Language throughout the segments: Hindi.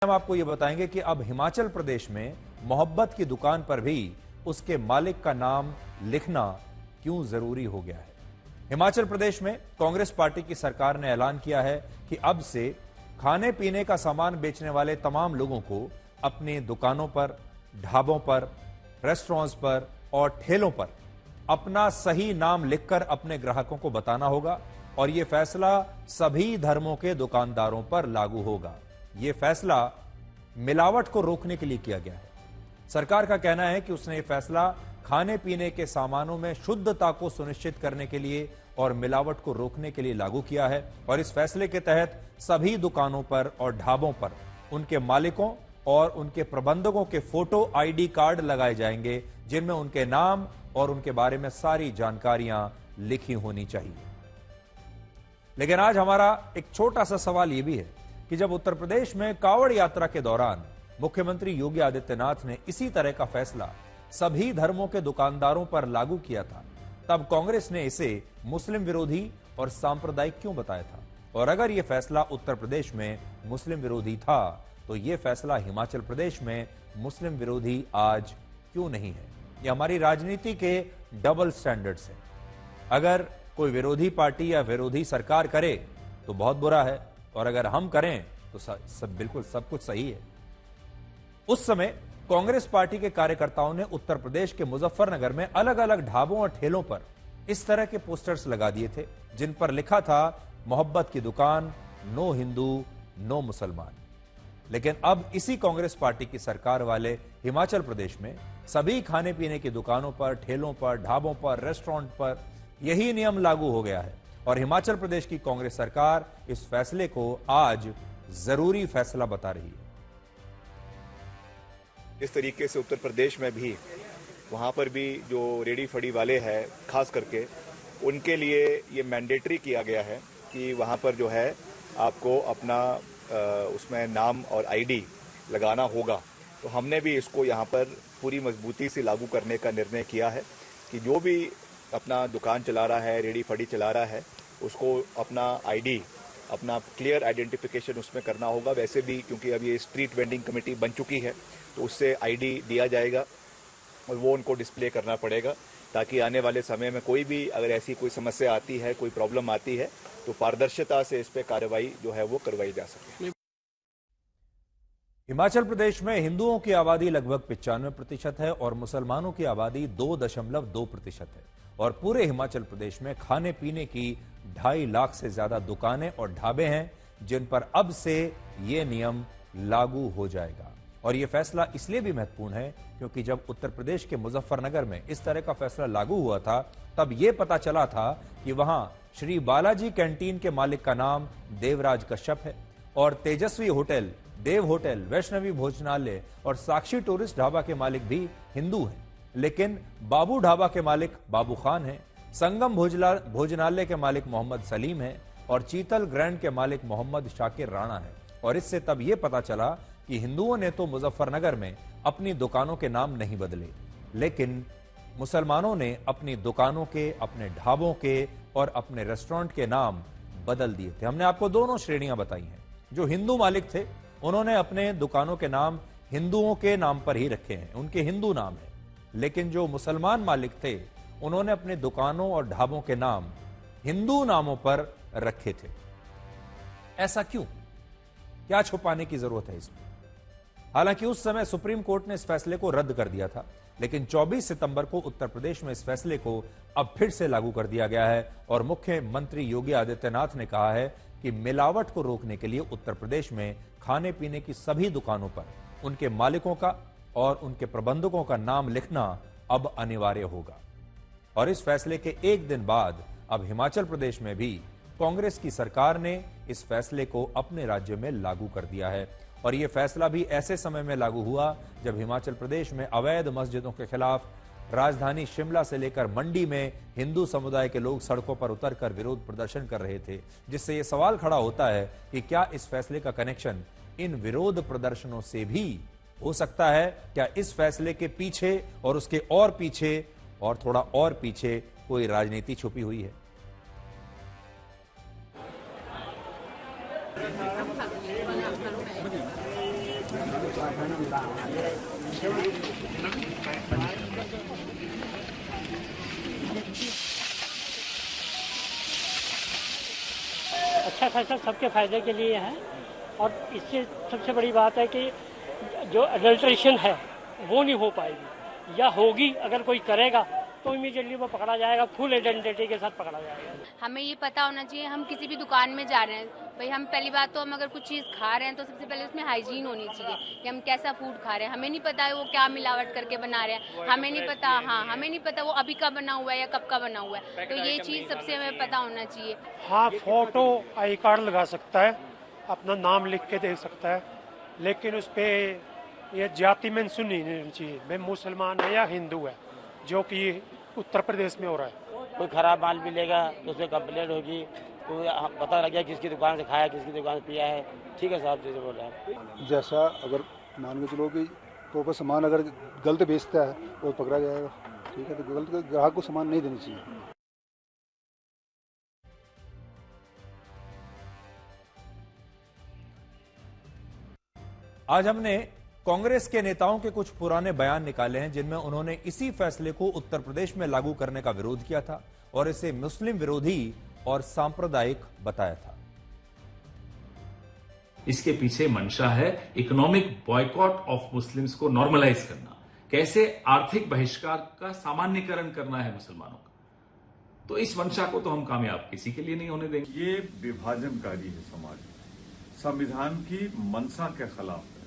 हम आपको ये बताएंगे कि अब हिमाचल प्रदेश में मोहब्बत की दुकान पर भी उसके मालिक का नाम लिखना क्यों जरूरी हो गया है। हिमाचल प्रदेश में कांग्रेस पार्टी की सरकार ने ऐलान किया है कि अब से खाने पीने का सामान बेचने वाले तमाम लोगों को अपनी दुकानों पर, ढाबों पर, रेस्टोरेंट्स पर और ठेलों पर अपना सही नाम लिखकर अपने ग्राहकों को बताना होगा और यह फैसला सभी धर्मों के दुकानदारों पर लागू होगा। यह फैसला मिलावट को रोकने के लिए किया गया है। सरकार का कहना है कि उसने यह फैसला खाने पीने के सामानों में शुद्धता को सुनिश्चित करने के लिए और मिलावट को रोकने के लिए लागू किया है और इस फैसले के तहत सभी दुकानों पर और ढाबों पर उनके मालिकों और उनके प्रबंधकों के फोटो आईडी कार्ड लगाए जाएंगे, जिनमें उनके नाम और उनके बारे में सारी जानकारियां लिखी होनी चाहिए। लेकिन आज हमारा एक छोटा सा सवाल यह भी है कि जब उत्तर प्रदेश में कांवड़ यात्रा के दौरान मुख्यमंत्री योगी आदित्यनाथ ने इसी तरह का फैसला सभी धर्मों के दुकानदारों पर लागू किया था, तब कांग्रेस ने इसे मुस्लिम विरोधी और सांप्रदायिक क्यों बताया था? और अगर यह फैसला उत्तर प्रदेश में मुस्लिम विरोधी था तो यह फैसला हिमाचल प्रदेश में मुस्लिम विरोधी आज क्यों नहीं है? यह हमारी राजनीति के डबल स्टैंडर्ड्स है। अगर कोई विरोधी पार्टी या विरोधी सरकार करे तो बहुत बुरा है और अगर हम करें तो बिल्कुल सब कुछ सही है। उस समय कांग्रेस पार्टी के कार्यकर्ताओं ने उत्तर प्रदेश के मुजफ्फरनगर में अलग अलग ढाबों और ठेलों पर इस तरह के पोस्टर्स लगा दिए थे जिन पर लिखा था मोहब्बत की दुकान, नो हिंदू नो मुसलमान। लेकिन अब इसी कांग्रेस पार्टी की सरकार वाले हिमाचल प्रदेश में सभी खाने पीने की दुकानों पर, ठेलों पर, ढाबों पर, रेस्टोरेंट पर यही नियम लागू हो गया है और हिमाचल प्रदेश की कांग्रेस सरकार इस फैसले को आज जरूरी फैसला बता रही है। इस तरीके से उत्तर प्रदेश में भी वहाँ पर भी जो रेडी फड़ी वाले हैं खास करके उनके लिए ये मैंडेटरी किया गया है कि वहाँ पर जो है आपको अपना उसमें नाम और आईडी लगाना होगा। तो हमने भी इसको यहाँ पर पूरी मजबूती से लागू करने का निर्णय किया है कि जो भी अपना दुकान चला रहा है, रेडी फड़ी चला रहा है, उसको अपना आईडी, अपना क्लियर आइडेंटिफिकेशन उसमें करना होगा। वैसे भी क्योंकि अब ये स्ट्रीट वेंडिंग कमेटी बन चुकी है तो उससे आईडी दिया जाएगा और वो उनको डिस्प्ले करना पड़ेगा ताकि आने वाले समय में कोई भी अगर ऐसी कोई समस्या आती है, कोई प्रॉब्लम आती है तो पारदर्शिता से इस पे कार्रवाई जो है वो करवाई जा सके। हिमाचल प्रदेश में हिंदुओं की आबादी लगभग 95% है और मुसलमानों की आबादी 2.2% है और पूरे हिमाचल प्रदेश में खाने पीने की 2.5 लाख से ज्यादा दुकानें और ढाबे हैं जिन पर अब से ये नियम लागू हो जाएगा। और यह फैसला इसलिए भी महत्वपूर्ण है क्योंकि जब उत्तर प्रदेश के मुजफ्फरनगर में इस तरह का फैसला लागू हुआ था तब यह पता चला था कि वहां श्री बालाजी कैंटीन के मालिक का नाम देवराज कश्यप है और तेजस्वी होटल, देव होटल, वैष्णवी भोजनालय और साक्षी टूरिस्ट ढाबा के मालिक भी हिंदू हैं। लेकिन बाबू ढाबा के मालिक बाबू खान हैं, संगम भोजनालय के मालिक मोहम्मद सलीम हैं और चीतल ग्रैंड के मालिक मोहम्मद शाकिर राणा है। और इससे तब यह पता चला कि हिंदुओं ने तो मुजफ्फरनगर में अपनी दुकानों के नाम नहीं बदले, लेकिन मुसलमानों ने अपनी दुकानों के, अपने ढाबों के और अपने रेस्टोरेंट के नाम बदल दिए थे। हमने आपको दोनों श्रेणियां बताई हैं। जो हिंदू मालिक थे उन्होंने अपने दुकानों के नाम हिंदुओं के नाम पर ही रखे हैं, उनके हिंदू नाम है। लेकिन जो मुसलमान मालिक थे उन्होंने अपने दुकानों और ढाबों के नाम हिंदू नामों पर रखे थे। ऐसा क्यों? क्या छुपाने की जरूरत है इसमें? हालांकि उस समय सुप्रीम कोर्ट ने इस फैसले को रद्द कर दिया था, लेकिन 24 सितंबर को उत्तर प्रदेश में इस फैसले को अब फिर से लागू कर दिया गया है और मुख्यमंत्री योगी आदित्यनाथ ने कहा है कि मिलावट को रोकने के लिए उत्तर प्रदेश में खाने पीने की सभी दुकानों पर उनके मालिकों का और उनके प्रबंधकों का नाम लिखना अब अनिवार्य होगा। और इस फैसले के एक दिन बाद अब हिमाचल प्रदेश में भी कांग्रेस की सरकार ने इस फैसले को अपने राज्य में लागू कर दिया है और यह फैसला भी ऐसे समय में लागू हुआ जब हिमाचल प्रदेश में अवैध मस्जिदों के खिलाफ राजधानी शिमला से लेकर मंडी में हिंदू समुदाय के लोग सड़कों पर उतरकर विरोध प्रदर्शन कर रहे थे, जिससे यह सवाल खड़ा होता है कि क्या इस फैसले का कनेक्शन इन विरोध प्रदर्शनों से भी हो सकता है? क्या इस फैसले के पीछे और उसके और पीछे और थोड़ा और पीछे कोई राजनीति छुपी हुई है? अच्छा फैसला सबके फायदे के लिए है और इससे सबसे बड़ी बात है कि जो अडल्ट्रेशन है वो नहीं हो पाएगी, या होगी अगर कोई करेगा तो इमीडिएटली वो पकड़ा जाएगा, फुल आइडेंटिटी के साथ पकड़ा जाएगा। हमें ये पता होना चाहिए, हम किसी भी दुकान में जा रहे हैं भाई, हम पहली बात तो हम अगर कुछ चीज़ खा रहे हैं तो सबसे पहले उसमें हाइजीन होनी चाहिए कि हम कैसा फूड खा रहे हैं। हमें नहीं पता है वो क्या मिलावट करके बना रहे हैं, हमें नहीं पता, हाँ हमें नहीं पता वो अभी का बना हुआ है या कब का बना हुआ है, तो ये चीज़ सबसे हमें पता होना चाहिए। हाँ, फोटो आई कार्ड लगा सकता है, अपना नाम लिख के दे सकता है, लेकिन उस पर ये जाति मेंशन नहीं होनी चाहिए, मैं मुसलमान है या हिंदू है, जो कि उत्तर प्रदेश में हो रहा है। कोई खराब माल मिलेगा तो उसमें कंप्लेंट होगी, तो पता लग गया किसकी दुकान से खाया, किसकी दुकान से पिया है, ठीक है साहब जैसे बोल रहे हैं। जैसा अगर मान के चलो कि प्रॉपर सामान अगर गलत बेचता है वो पकड़ा जाएगा, ठीक है, तो गलत ग्राहक को सामान नहीं देनी चाहिए। आज हमने कांग्रेस के नेताओं के कुछ पुराने बयान निकाले हैं जिनमें उन्होंने इसी फैसले को उत्तर प्रदेश में लागू करने का विरोध किया था और इसे मुस्लिम विरोधी और सांप्रदायिक बताया था। इसके पीछे मंशा है इकोनॉमिक बॉयकॉट ऑफ मुस्लिम्स को नॉर्मलाइज करना, कैसे आर्थिक बहिष्कार का सामान्यकरण करना है मुसलमानों का। तो इस मंशा को तो हम कामयाब किसी के लिए नहीं होने देंगे। ये विभाजनकारी है, समाज संविधान की मंशा के खिलाफ है,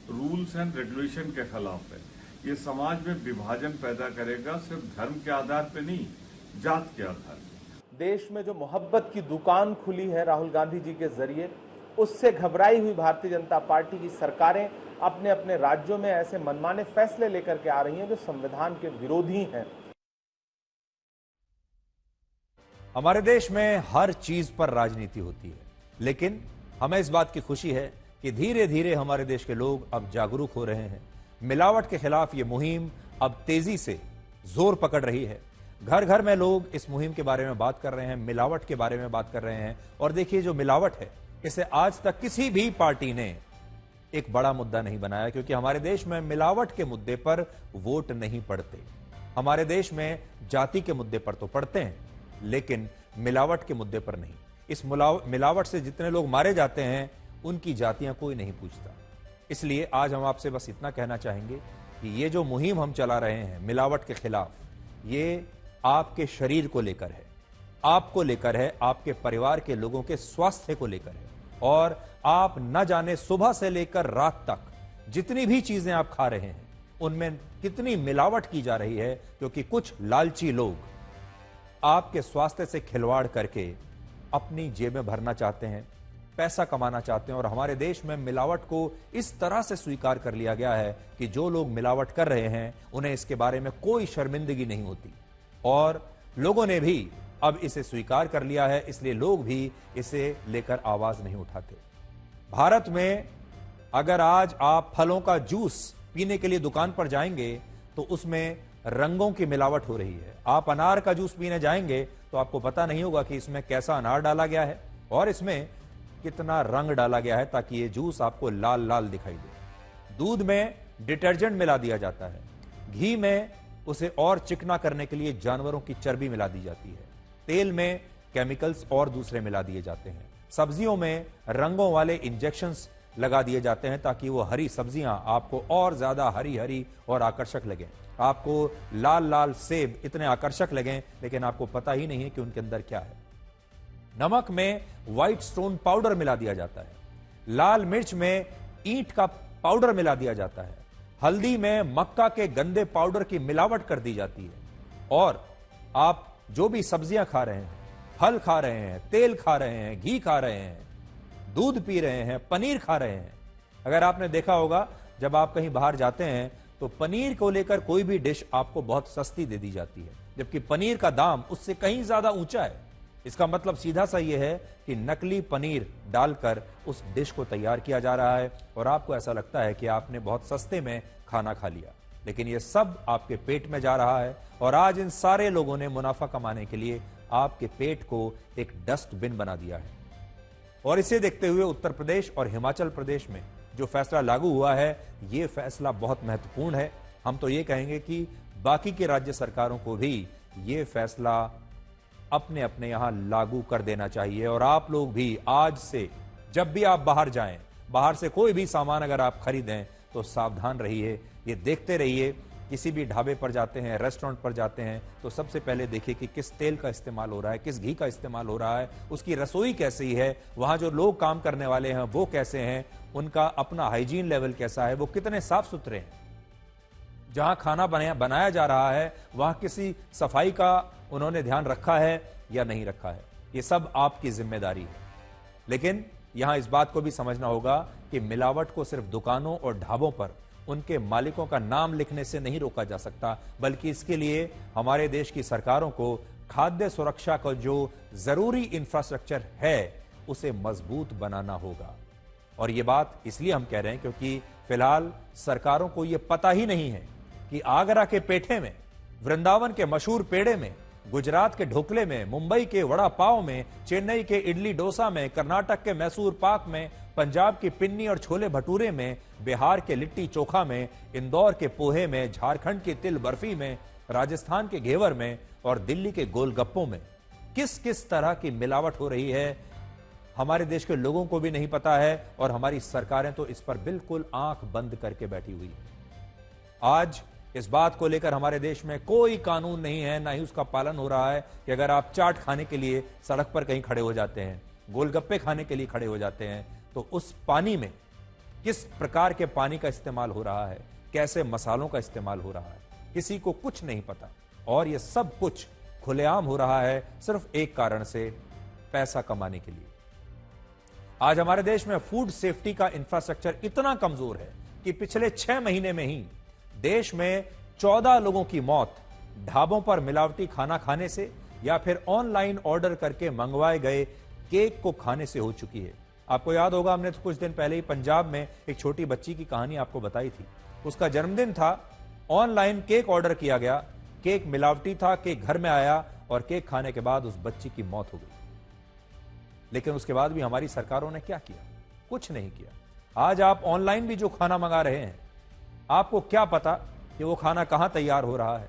रूल्स एंड रेगुलेशन के खिलाफ है। ये समाज में विभाजन पैदा करेगा, सिर्फ धर्म के आधार पर नहीं, जात के आधार पर। देश में जो मोहब्बत की दुकान खुली है राहुल गांधी जी के जरिए, उससे घबराई हुई भारतीय जनता पार्टी की सरकारें अपने अपने राज्यों में ऐसे मनमाने फैसले लेकर के आ रही हैं जो संविधान के विरोधी हैं। हमारे देश में हर चीज पर राजनीति होती है, लेकिन हमें इस बात की खुशी है कि धीरे धीरे हमारे देश के लोग अब जागरूक हो रहे हैं। मिलावट के खिलाफ ये मुहिम अब तेजी से जोर पकड़ रही है। घर घर में लोग इस मुहिम के बारे में बात कर रहे हैं, मिलावट के बारे में बात कर रहे हैं। और देखिए, जो मिलावट है इसे आज तक किसी भी पार्टी ने एक बड़ा मुद्दा नहीं बनाया, क्योंकि हमारे देश में मिलावट के मुद्दे पर वोट नहीं पड़ते। हमारे देश में जाति के मुद्दे पर तो पड़ते हैं, लेकिन मिलावट के मुद्दे पर नहीं। इस मिलावट से जितने लोग मारे जाते हैं उनकी जातियां कोई नहीं पूछता। इसलिए आज हम आपसे बस इतना कहना चाहेंगे कि ये जो मुहिम हम चला रहे हैं मिलावट के खिलाफ, ये आपके शरीर को लेकर है, आपको लेकर है, आपके परिवार के लोगों के स्वास्थ्य को लेकर है। और आप न जाने सुबह से लेकर रात तक जितनी भी चीजें आप खा रहे हैं उनमें कितनी मिलावट की जा रही है, क्योंकि कुछ लालची लोग आपके स्वास्थ्य से खिलवाड़ करके अपनी जेबें भरना चाहते हैं, पैसा कमाना चाहते हैं। और हमारे देश में मिलावट को इस तरह से स्वीकार कर लिया गया है कि जो लोग मिलावट कर रहे हैं उन्हें इसके बारे में कोई शर्मिंदगी नहीं होती, और लोगों ने भी अब इसे स्वीकार कर लिया है, इसलिए लोग भी इसे लेकर आवाज नहीं उठाते। भारत में अगर आज आप फलों का जूस पीने के लिए दुकान पर जाएंगे तो उसमें रंगों की मिलावट हो रही है। आप अनार का जूस पीने जाएंगे तो आपको पता नहीं होगा कि इसमें कैसा अनार डाला गया है और इसमें कितना रंग डाला गया है ताकि ये जूस आपको लाल लाल दिखाई दे। दूध में डिटर्जेंट मिला दिया जाता है, घी में उसे और चिकना करने के लिए जानवरों की चर्बी मिला दी जाती है, तेल में केमिकल्स और दूसरे मिला दिए जाते हैं, सब्जियों में रंगों वाले इंजेक्शंस लगा दिए जाते हैं ताकि वो हरी सब्जियां आपको और ज्यादा हरी हरी और आकर्षक लगें। आपको लाल लाल सेब इतने आकर्षक लगें, लेकिन आपको पता ही नहीं है कि उनके अंदर क्या है। नमक में व्हाइट स्टोन पाउडर मिला दिया जाता है, लाल मिर्च में ईंट का पाउडर मिला दिया जाता है, हल्दी में मक्का के गंदे पाउडर की मिलावट कर दी जाती है। और आप जो भी सब्जियां खा रहे हैं, फल खा रहे हैं, तेल खा रहे हैं, घी खा रहे हैं, दूध पी रहे हैं, पनीर खा रहे हैं, अगर आपने देखा होगा जब आप कहीं बाहर जाते हैं तो पनीर को लेकर कोई भी डिश आपको बहुत सस्ती दे दी जाती है, जबकि पनीर का दाम उससे कहीं ज्यादा ऊंचा है। इसका मतलब सीधा सा यह है कि नकली पनीर डालकर उस डिश को तैयार किया जा रहा है और आपको ऐसा लगता है कि आपने बहुत सस्ते में खाना खा लिया, लेकिन यह सब आपके पेट में जा रहा है। और आज इन सारे लोगों ने मुनाफा कमाने के लिए आपके पेट को एक डस्टबिन बना दिया है। और इसे देखते हुए उत्तर प्रदेश और हिमाचल प्रदेश में जो फैसला लागू हुआ है ये फैसला बहुत महत्वपूर्ण है। हम तो ये कहेंगे कि बाकी के राज्य सरकारों को भी ये फैसला अपने अपने यहां लागू कर देना चाहिए। और आप लोग भी आज से जब भी आप बाहर जाएं, बाहर से कोई भी सामान अगर आप खरीदें तो सावधान रहिए, ये देखते रहिए। किसी भी ढाबे पर जाते हैं, रेस्टोरेंट पर जाते हैं तो सबसे पहले देखिए कि किस तेल का इस्तेमाल हो रहा है, किस घी का इस्तेमाल हो रहा है, उसकी रसोई कैसी है, वहां जो लोग काम करने वाले हैं वो कैसे हैं, उनका अपना हाइजीन लेवल कैसा है, वो कितने साफ सुथरे हैं, जहां खाना बनाया जा रहा है वहां किसी सफाई का उन्होंने ध्यान रखा है या नहीं रखा है। ये सब आपकी जिम्मेदारी है। लेकिन यहां इस बात को भी समझना होगा कि मिलावट को सिर्फ दुकानों और ढाबों पर उनके मालिकों का नाम लिखने से नहीं रोका जा सकता, बल्कि इसके लिए हमारे देश की सरकारों को खाद्य सुरक्षा का जो जरूरी इंफ्रास्ट्रक्चर है उसे मजबूत बनाना होगा। और ये बात इसलिए हम कह रहे हैं क्योंकि फिलहाल सरकारों को यह पता ही नहीं है कि आगरा के पेठे में, वृंदावन के मशहूर पेड़े में, गुजरात के ढोकले में, मुंबई के वड़ा पाव में, चेन्नई के इडली डोसा में, कर्नाटक के मैसूर पाक में, पंजाब की पिन्नी और छोले भटूरे में, बिहार के लिट्टी चोखा में, इंदौर के पोहे में, झारखंड की तिल बर्फी में, राजस्थान के घेवर में और दिल्ली के गोलगप्पों में किस किस तरह की मिलावट हो रही है हमारे देश के लोगों को भी नहीं पता है। और हमारी सरकारें तो इस पर बिल्कुल आंख बंद करके बैठी हुई है। आज इस बात को लेकर हमारे देश में कोई कानून नहीं है, ना ही उसका पालन हो रहा है कि अगर आप चाट खाने के लिए सड़क पर कहीं खड़े हो जाते हैं, गोलगप्पे खाने के लिए खड़े हो जाते हैं, तो उस पानी में किस प्रकार के पानी का इस्तेमाल हो रहा है, कैसे मसालों का इस्तेमाल हो रहा है, किसी को कुछ नहीं पता। और यह सब कुछ खुलेआम हो रहा है सिर्फ एक कारण से, पैसा कमाने के लिए। आज हमारे देश में फूड सेफ्टी का इंफ्रास्ट्रक्चर इतना कमजोर है कि पिछले 6 महीने में ही देश में 14 लोगों की मौत ढाबों पर मिलावटी खाना खाने से या फिर ऑनलाइन ऑर्डर करके मंगवाए गए केक को खाने से हो चुकी है। आपको याद होगा, हमने तो कुछ दिन पहले ही पंजाब में एक छोटी बच्ची की कहानी आपको बताई थी। उसका जन्मदिन था, ऑनलाइन केक ऑर्डर किया गया, केक मिलावटी था, केक घर में आया और केक खाने के बाद उस बच्ची की मौत हो गई। लेकिन उसके बाद भी हमारी सरकारों ने क्या किया? कुछ नहीं किया। आज आप ऑनलाइन भी जो खाना मंगा रहे हैं, आपको क्या पता कि वो खाना कहां तैयार हो रहा है,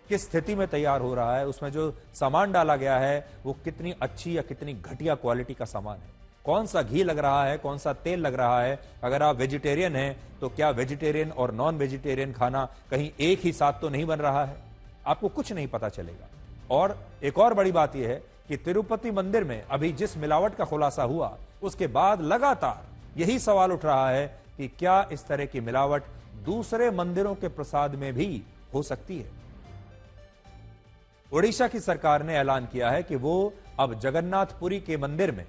किस स्थिति में तैयार हो रहा है, उसमें जो सामान डाला गया है वो कितनी अच्छी या कितनी घटिया क्वालिटी का सामान है, कौन सा घी लग रहा है, कौन सा तेल लग रहा है। अगर आप वेजिटेरियन हैं तो क्या वेजिटेरियन और नॉन वेजिटेरियन खाना कहीं एक ही साथ तो नहीं बन रहा है? आपको कुछ नहीं पता चलेगा। और एक और बड़ी बात यह है कि तिरुपति मंदिर में अभी जिस मिलावट का खुलासा हुआ, उसके बाद लगातार यही सवाल उठ रहा है कि क्या इस तरह की मिलावट दूसरे मंदिरों के प्रसाद में भी हो सकती है। ओडिशा की सरकार ने ऐलान किया है कि वो अब जगन्नाथपुरी के मंदिर में,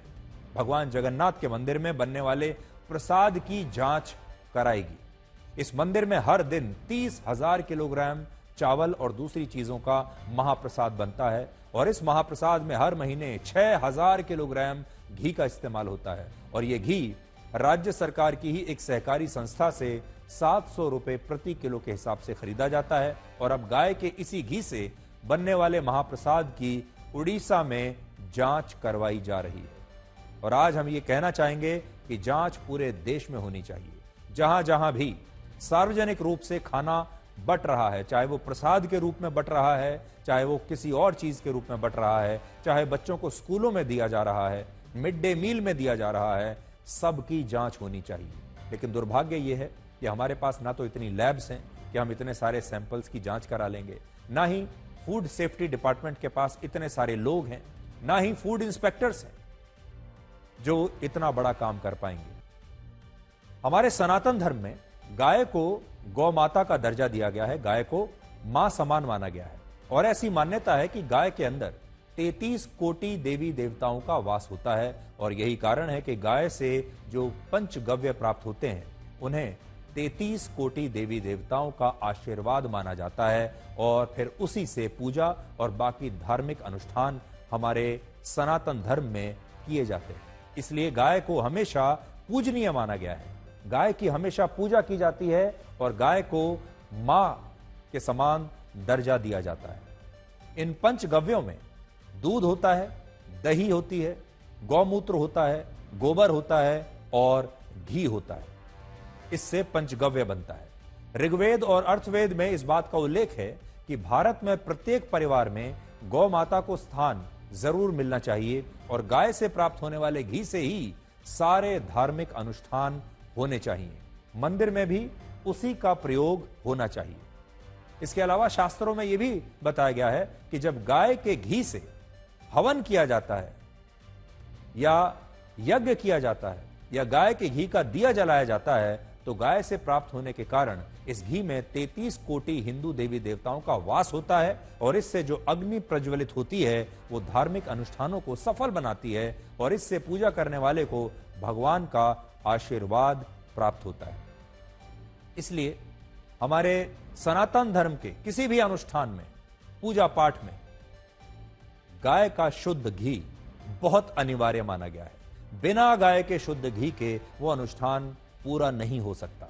भगवान जगन्नाथ के मंदिर में बनने वाले प्रसाद की जांच कराएगी। इस मंदिर में हर दिन 30,000 किलोग्राम चावल और दूसरी चीजों का महाप्रसाद बनता है और इस महाप्रसाद में हर महीने 6,000 किलोग्राम घी का इस्तेमाल होता है। और यह घी राज्य सरकार की ही एक सहकारी संस्था से 700 रुपए प्रति किलो के हिसाब से खरीदा जाता है। और अब गाय के इसी घी से बनने वाले महाप्रसाद की उड़ीसा में जांच करवाई जा रही है। और आज हम ये कहना चाहेंगे कि जांच पूरे देश में होनी चाहिए। जहां जहां भी सार्वजनिक रूप से खाना बट रहा है, चाहे वो प्रसाद के रूप में बट रहा है, चाहे वो किसी और चीज के रूप में बट रहा है, चाहे बच्चों को स्कूलों में दिया जा रहा है, मिड डे मील में दिया जा रहा है, सबकी जांच होनी चाहिए। लेकिन दुर्भाग्य यह है कि हमारे पास ना तो इतनी लैब्स हैं कि हम इतने सारे सैंपल्स की जांच करा लेंगे, ना ही फूड सेफ्टी डिपार्टमेंट के पास इतने सारे लोग हैं, ना ही फूड इंस्पेक्टर्स हैं जो इतना बड़ा काम कर पाएंगे। हमारे सनातन धर्म में गाय को गौ माता का दर्जा दिया गया है, गाय को मां समान माना गया है। और ऐसी मान्यता है कि गाय के अंदर 33 कोटि देवी देवताओं का वास होता है। और यही कारण है कि गाय से जो पंचगव्य प्राप्त होते हैं उन्हें 33 कोटि देवी देवताओं का आशीर्वाद माना जाता है और फिर उसी से पूजा और बाकी धार्मिक अनुष्ठान हमारे सनातन धर्म में किए जाते हैं। इसलिए गाय को हमेशा पूजनीय माना गया है, गाय की हमेशा पूजा की जाती है और गाय को मां के समान दर्जा दिया जाता है। इन पंचगव्यों में दूध होता है, दही होती है, गौमूत्र होता है, गोबर होता है और घी होता है। इससे पंचगव्य बनता है। ऋग्वेद और अर्थवेद में इस बात का उल्लेख है कि भारत में प्रत्येक परिवार में गौ माता को स्थान जरूर मिलना चाहिए और गाय से प्राप्त होने वाले घी से ही सारे धार्मिक अनुष्ठान होने चाहिए। मंदिर में भी उसी का प्रयोग होना चाहिए। इसके अलावा शास्त्रों में यह भी बताया गया है कि जब गाय के घी से हवन किया जाता है या यज्ञ किया जाता है या गाय के घी का दिया जलाया जाता है तो गाय से प्राप्त होने के कारण इस घी में 33 कोटि हिंदू देवी देवताओं का वास होता है और इससे जो अग्नि प्रज्वलित होती है वो धार्मिक अनुष्ठानों को सफल बनाती है और इससे पूजा करने वाले को भगवान का आशीर्वाद प्राप्त होता है। इसलिए हमारे सनातन धर्म के किसी भी अनुष्ठान में, पूजा पाठ में गाय का शुद्ध घी बहुत अनिवार्य माना गया है। बिना गाय के शुद्ध घी के वो अनुष्ठान पूरा नहीं हो सकता।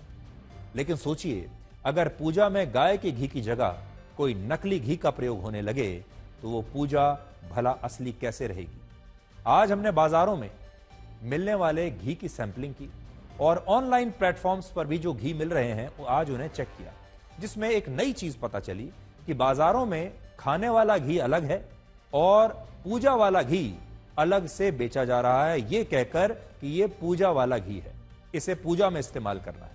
लेकिन सोचिए, अगर पूजा में गाय के घी की जगह कोई नकली घी का प्रयोग होने लगे तो वो पूजा भला असली कैसे रहेगी। आज हमने बाजारों में मिलने वाले घी की सैंपलिंग की और ऑनलाइन प्लेटफॉर्म्स पर भी जो घी मिल रहे हैं वो आज उन्हें चेक किया, जिसमें एक नई चीज पता चली कि बाजारों में खाने वाला घी अलग है और पूजा वाला घी अलग से बेचा जा रहा है, यह कहकर कि यह पूजा वाला घी है, इसे पूजा में इस्तेमाल करना है।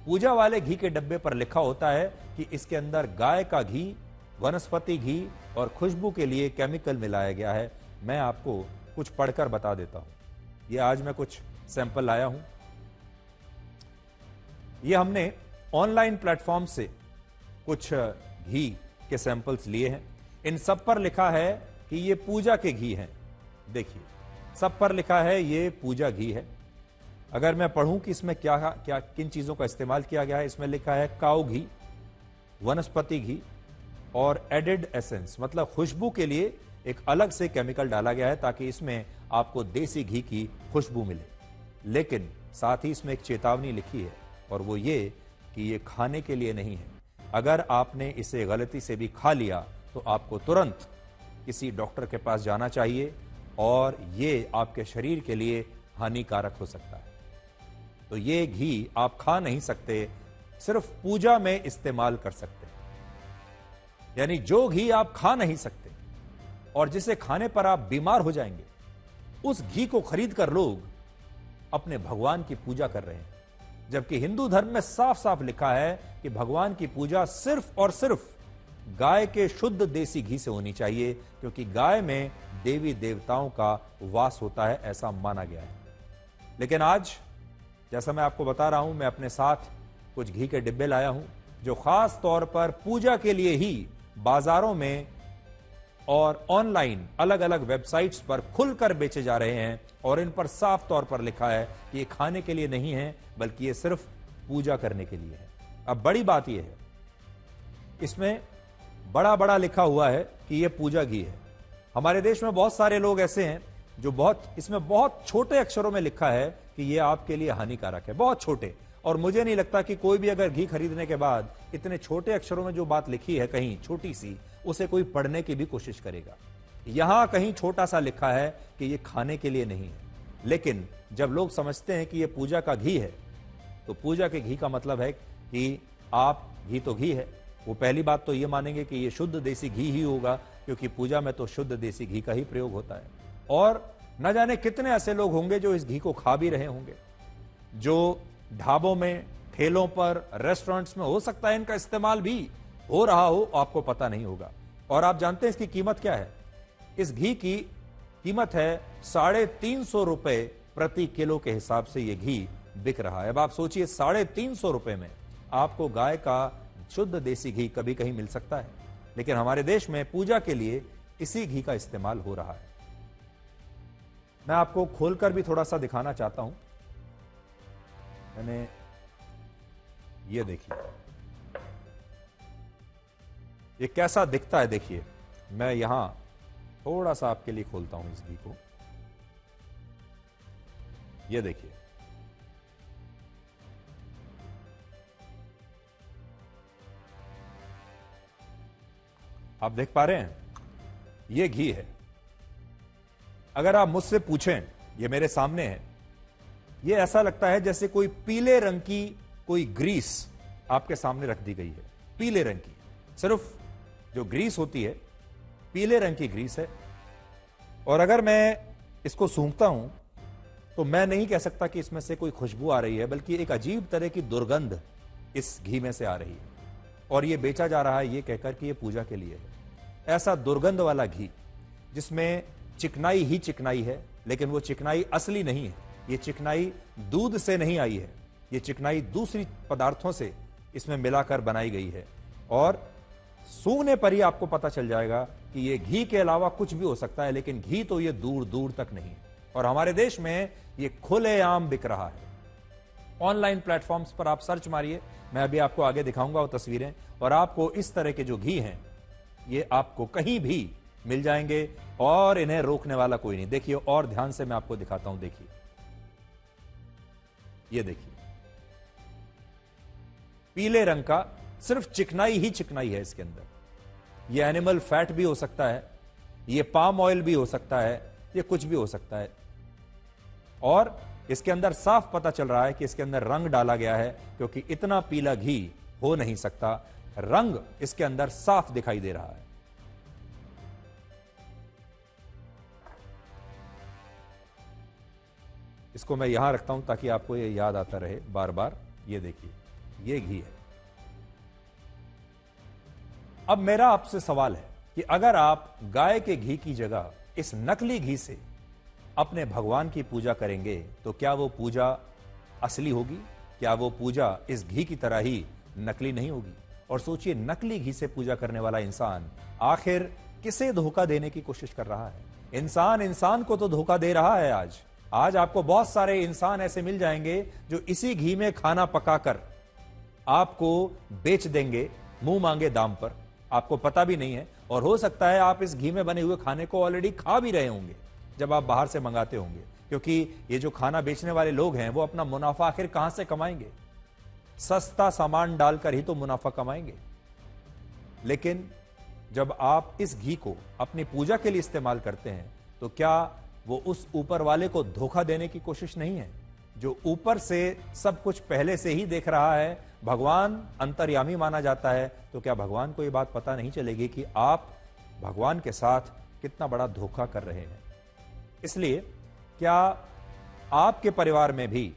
पूजा वाले घी के डब्बे पर लिखा होता है कि इसके अंदर गाय का घी, वनस्पति घी और खुशबू के लिए केमिकल मिलाया गया है। मैं आपको कुछ पढ़कर बता देता हूं। यह आज मैं कुछ सैंपल लाया हूं। यह हमने ऑनलाइन प्लेटफॉर्म से कुछ घी के सैंपल्स लिए हैं। इन सब पर लिखा है कि ये पूजा के घी हैं। देखिए, सब पर लिखा है ये पूजा घी है। अगर मैं पढ़ूं कि इसमें क्या क्या किन चीजों का इस्तेमाल किया गया है, इसमें लिखा है काऊ घी, वनस्पति घी और एडेड एसेंस, मतलब खुशबू के लिए एक अलग से केमिकल डाला गया है ताकि इसमें आपको देसी घी की खुशबू मिले। लेकिन साथ ही इसमें एक चेतावनी लिखी है और वो ये कि ये खाने के लिए नहीं है। अगर आपने इसे गलती से भी खा लिया तो आपको तुरंत किसी डॉक्टर के पास जाना चाहिए और ये आपके शरीर के लिए हानिकारक हो सकता है। तो ये घी आप खा नहीं सकते, सिर्फ पूजा में इस्तेमाल कर सकते हैं। यानी जो घी आप खा नहीं सकते और जिसे खाने पर आप बीमार हो जाएंगे, उस घी को खरीद कर लोग अपने भगवान की पूजा कर रहे हैं। जबकि हिंदू धर्म में साफ साफ लिखा है कि भगवान की पूजा सिर्फ और सिर्फ गाय के शुद्ध देसी घी से होनी चाहिए, क्योंकि गाय में देवी देवताओं का वास होता है, ऐसा माना गया है। लेकिन आज जैसा मैं आपको बता रहा हूं, मैं अपने साथ कुछ घी के डिब्बे लाया हूं जो खास तौर पर पूजा के लिए ही बाजारों में और ऑनलाइन अलग अलग वेबसाइट्स पर खुलकर बेचे जा रहे हैं और इन पर साफ तौर पर लिखा है कि ये खाने के लिए नहीं है, बल्कि ये सिर्फ पूजा करने के लिए है। अब बड़ी बात यह है, इसमें बड़ा बड़ा लिखा हुआ है कि यह पूजा घी है। हमारे देश में बहुत सारे लोग ऐसे हैं जो इसमें बहुत छोटे अक्षरों में लिखा है कि यह आपके लिए हानिकारक है, बहुत छोटे। और मुझे नहीं लगता कि कोई भी अगर घी खरीदने के बाद इतने छोटे अक्षरों में जो बात लिखी है कहीं छोटी सी, उसे कोई पढ़ने की भी कोशिश करेगा। यहां कहीं छोटा सा लिखा है कि यह खाने के लिए नहीं है। लेकिन जब लोग समझते हैं कि यह पूजा का घी है, तो पूजा के घी का मतलब है कि आप घी तो घी है, वो पहली बात तो ये मानेंगे कि ये शुद्ध देसी घी ही होगा, क्योंकि पूजा में तो शुद्ध देसी घी का ही प्रयोग होता है। और न जाने कितने ऐसे लोग होंगे जो इस घी को खा भी रहे होंगे, जो ढाबों में, ठेलों पर, रेस्टोरेंट्स में हो सकता है इनका इस्तेमाल भी हो रहा हो, आपको पता नहीं होगा। और आप जानते हैं इसकी कीमत क्या है? इस घी की कीमत है 350 रुपए प्रति किलो के हिसाब से यह घी बिक रहा है। अब आप सोचिए, 350 रुपए में आपको गाय का शुद्ध देसी घी कभी कहीं मिल सकता है, लेकिन हमारे देश में पूजा के लिए इसी घी का इस्तेमाल हो रहा है। मैं आपको खोलकर भी थोड़ा सा दिखाना चाहता हूं। मैंने ये देखिए, ये कैसा दिखता है। देखिए, मैं यहां थोड़ा सा आपके लिए खोलता हूं इस घी को। ये देखिए, आप देख पा रहे हैं, ये घी है। अगर आप मुझसे पूछें, ये मेरे सामने है, ये ऐसा लगता है जैसे कोई पीले रंग की कोई ग्रीस आपके सामने रख दी गई है, पीले रंग की। सिर्फ जो ग्रीस होती है पीले रंग की ग्रीस है, और अगर मैं इसको सूंघता हूं तो मैं नहीं कह सकता कि इसमें से कोई खुशबू आ रही है, बल्कि एक अजीब तरह की दुर्गंध इस घी में से आ रही है, और यह बेचा जा रहा है ये कहकर कि यह पूजा के लिए है। ऐसा दुर्गंध वाला घी जिसमें चिकनाई ही चिकनाई है, लेकिन वो चिकनाई असली नहीं है। ये चिकनाई दूध से नहीं आई है, ये चिकनाई दूसरी पदार्थों से इसमें मिलाकर बनाई गई है, और सूंघने पर ही आपको पता चल जाएगा कि ये घी के अलावा कुछ भी हो सकता है, लेकिन घी तो ये दूर दूर तक नहीं है। और हमारे देश में ये खुलेआम बिक रहा है। ऑनलाइन प्लेटफॉर्म्स पर आप सर्च मारिए, मैं अभी आपको आगे दिखाऊंगा वो तस्वीरें, और आपको इस तरह के जो घी हैं ये आपको कहीं भी मिल जाएंगे, और इन्हें रोकने वाला कोई नहीं। देखिए, और ध्यान से मैं आपको दिखाता हूं। देखिए, ये देखिए, पीले रंग का सिर्फ चिकनाई ही चिकनाई है इसके अंदर। ये एनिमल फैट भी हो सकता है, ये पाम ऑयल भी हो सकता है, ये कुछ भी हो सकता है, और इसके अंदर साफ पता चल रहा है कि इसके अंदर रंग डाला गया है, क्योंकि इतना पीला घी हो नहीं सकता। रंग इसके अंदर साफ दिखाई दे रहा है। इसको मैं यहां रखता हूं ताकि आपको ये याद आता रहे बार बार। ये देखिए, ये घी है। अब मेरा आपसे सवाल है कि अगर आप गाय के घी की जगह इस नकली घी से अपने भगवान की पूजा करेंगे तो क्या वो पूजा असली होगी? क्या वो पूजा इस घी की तरह ही नकली नहीं होगी? और सोचिए, नकली घी से पूजा करने वाला इंसान आखिर किसे धोखा देने की कोशिश कर रहा है? इंसान इंसान को तो धोखा दे रहा है। आज आपको बहुत सारे इंसान ऐसे मिल जाएंगे जो इसी घी में खाना पकाकर आपको बेच देंगे मुंह मांगे दाम पर, आपको पता भी नहीं है। और हो सकता है आप इस घी में बने हुए खाने को ऑलरेडी खा भी रहे होंगे जब आप बाहर से मंगाते होंगे, क्योंकि ये जो खाना बेचने वाले लोग हैं वो अपना मुनाफा आखिर कहां से कमाएंगे? सस्ता सामान डालकर ही तो मुनाफा कमाएंगे। लेकिन जब आप इस घी को अपनी पूजा के लिए इस्तेमाल करते हैं तो क्या वो उस ऊपर वाले को धोखा देने की कोशिश नहीं है, जो ऊपर से सब कुछ पहले से ही देख रहा है? भगवान अंतर्यामी माना जाता है, तो क्या भगवान को यह बात पता नहीं चलेगी कि आप भगवान के साथ कितना बड़ा धोखा कर रहे हैं? इसलिए क्या आपके परिवार में भी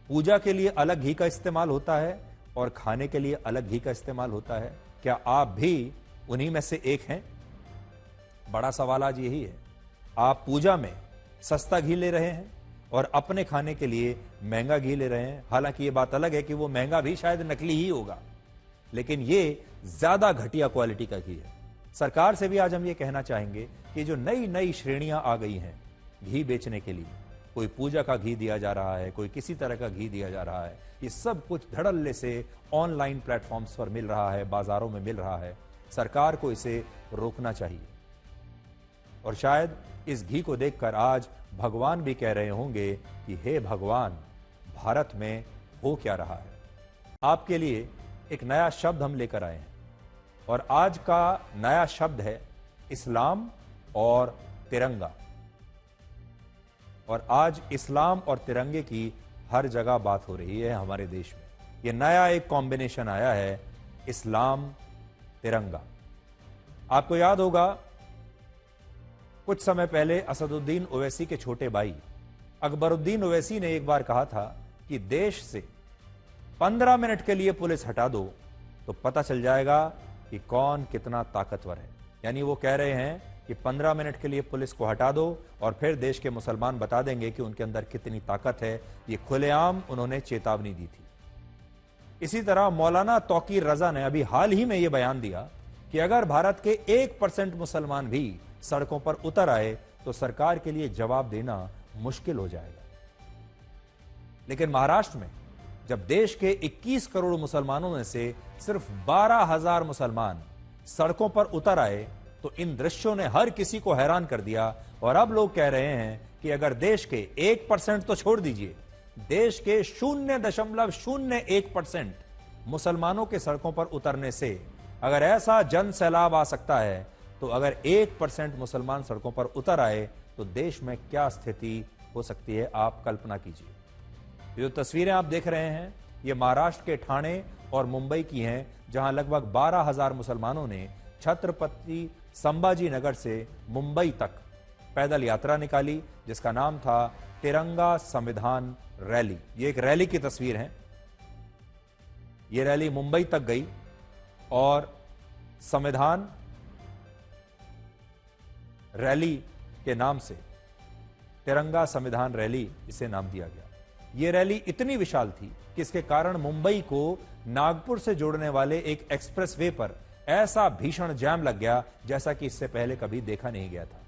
पूजा के लिए अलग घी का इस्तेमाल होता है और खाने के लिए अलग घी का इस्तेमाल होता है? क्या आप भी उन्हीं में से एक हैं? बड़ा सवाल आज यही है। आप पूजा में सस्ता घी ले रहे हैं और अपने खाने के लिए महंगा घी ले रहे हैं। हालांकि ये बात अलग है कि वो महंगा भी शायद नकली ही होगा, लेकिन ये ज्यादा घटिया क्वालिटी का घी है। सरकार से भी आज हम ये कहना चाहेंगे कि जो नई नई श्रेणियां आ गई हैं घी बेचने के लिए, कोई पूजा का घी दिया जा रहा है, कोई किसी तरह का घी दिया जा रहा है, ये सब कुछ धड़ल्ले से ऑनलाइन प्लेटफॉर्म्स पर मिल रहा है, बाजारों में मिल रहा है। सरकार को इसे रोकना चाहिए। और शायद इस घी को देखकर आज भगवान भी कह रहे होंगे कि हे भगवान, भारत में हो क्या रहा है? आपके लिए एक नया शब्द हम लेकर आए हैं, और आज का नया शब्द है इस्लाम और तिरंगा। और आज इस्लाम और तिरंगे की हर जगह बात हो रही है हमारे देश में। यह नया एक कॉम्बिनेशन आया है, इस्लाम तिरंगा। आपको याद होगा कुछ समय पहले असदुद्दीन ओवैसी के छोटे भाई अकबरुद्दीन ओवैसी ने एक बार कहा था कि देश से 15 मिनट के लिए पुलिस हटा दो तो पता चल जाएगा कि कौन कितना ताकतवर है। यानी वो कह रहे हैं कि 15 मिनट के लिए पुलिस को हटा दो और फिर देश के मुसलमान बता देंगे कि उनके अंदर कितनी ताकत है। ये खुलेआम उन्होंने चेतावनी दी थी। इसी तरह मौलाना तौकीर रजा ने अभी हाल ही में यह बयान दिया कि अगर भारत के 1% मुसलमान भी सड़कों पर उतर आए तो सरकार के लिए जवाब देना मुश्किल हो जाएगा। लेकिन महाराष्ट्र में जब देश के 21 करोड़ मुसलमानों में से सिर्फ 12,000 मुसलमान सड़कों पर उतर आए तो इन दृश्यों ने हर किसी को हैरान कर दिया। और अब लोग कह रहे हैं कि अगर देश के 1% तो छोड़ दीजिए, देश के 0.01% मुसलमानों के सड़कों पर उतरने से अगर ऐसा जन सैलाब आ सकता है, तो अगर 1% मुसलमान सड़कों पर उतर आए तो देश में क्या स्थिति हो सकती है, आप कल्पना कीजिए। ये जो तस्वीरें आप देख रहे हैं ये महाराष्ट्र के ठाणे और मुंबई की हैं, जहां लगभग 12,000 मुसलमानों ने छत्रपति संभाजी नगर से मुंबई तक पैदल यात्रा निकाली, जिसका नाम था तिरंगा संविधान रैली। ये एक रैली की तस्वीर है। ये रैली मुंबई तक गई और संविधान रैली के नाम से तिरंगा संविधान रैली इसे नाम दिया गया। यह रैली इतनी विशाल थी कि इसके कारण मुंबई को नागपुर से जोड़ने वाले एक एक्सप्रेसवे पर ऐसा भीषण जाम लग गया जैसा कि इससे पहले कभी देखा नहीं गया था।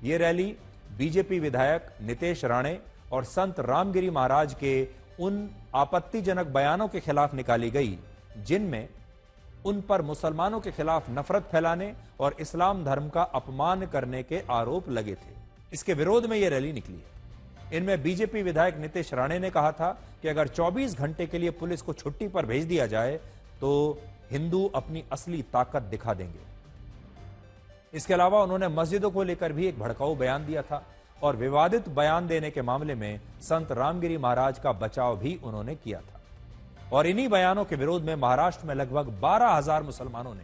यह रैली बीजेपी विधायक नितेश राणे और संत रामगिरी महाराज के उन आपत्तिजनक बयानों के खिलाफ निकाली गई जिनमें उन पर मुसलमानों के खिलाफ नफरत फैलाने और इस्लाम धर्म का अपमान करने के आरोप लगे थे। इसके विरोध में यह रैली निकली है। इनमें बीजेपी विधायक नितेश राणे ने कहा था कि अगर 24 घंटे के लिए पुलिस को छुट्टी पर भेज दिया जाए तो हिंदू अपनी असली ताकत दिखा देंगे। इसके अलावा उन्होंने मस्जिदों को लेकर भी एक भड़काऊ बयान दिया था और विवादित बयान देने के मामले में संत रामगिरी महाराज का बचाव भी उन्होंने किया था। और इन्हीं बयानों के विरोध में महाराष्ट्र में लगभग 12,000 मुसलमानों ने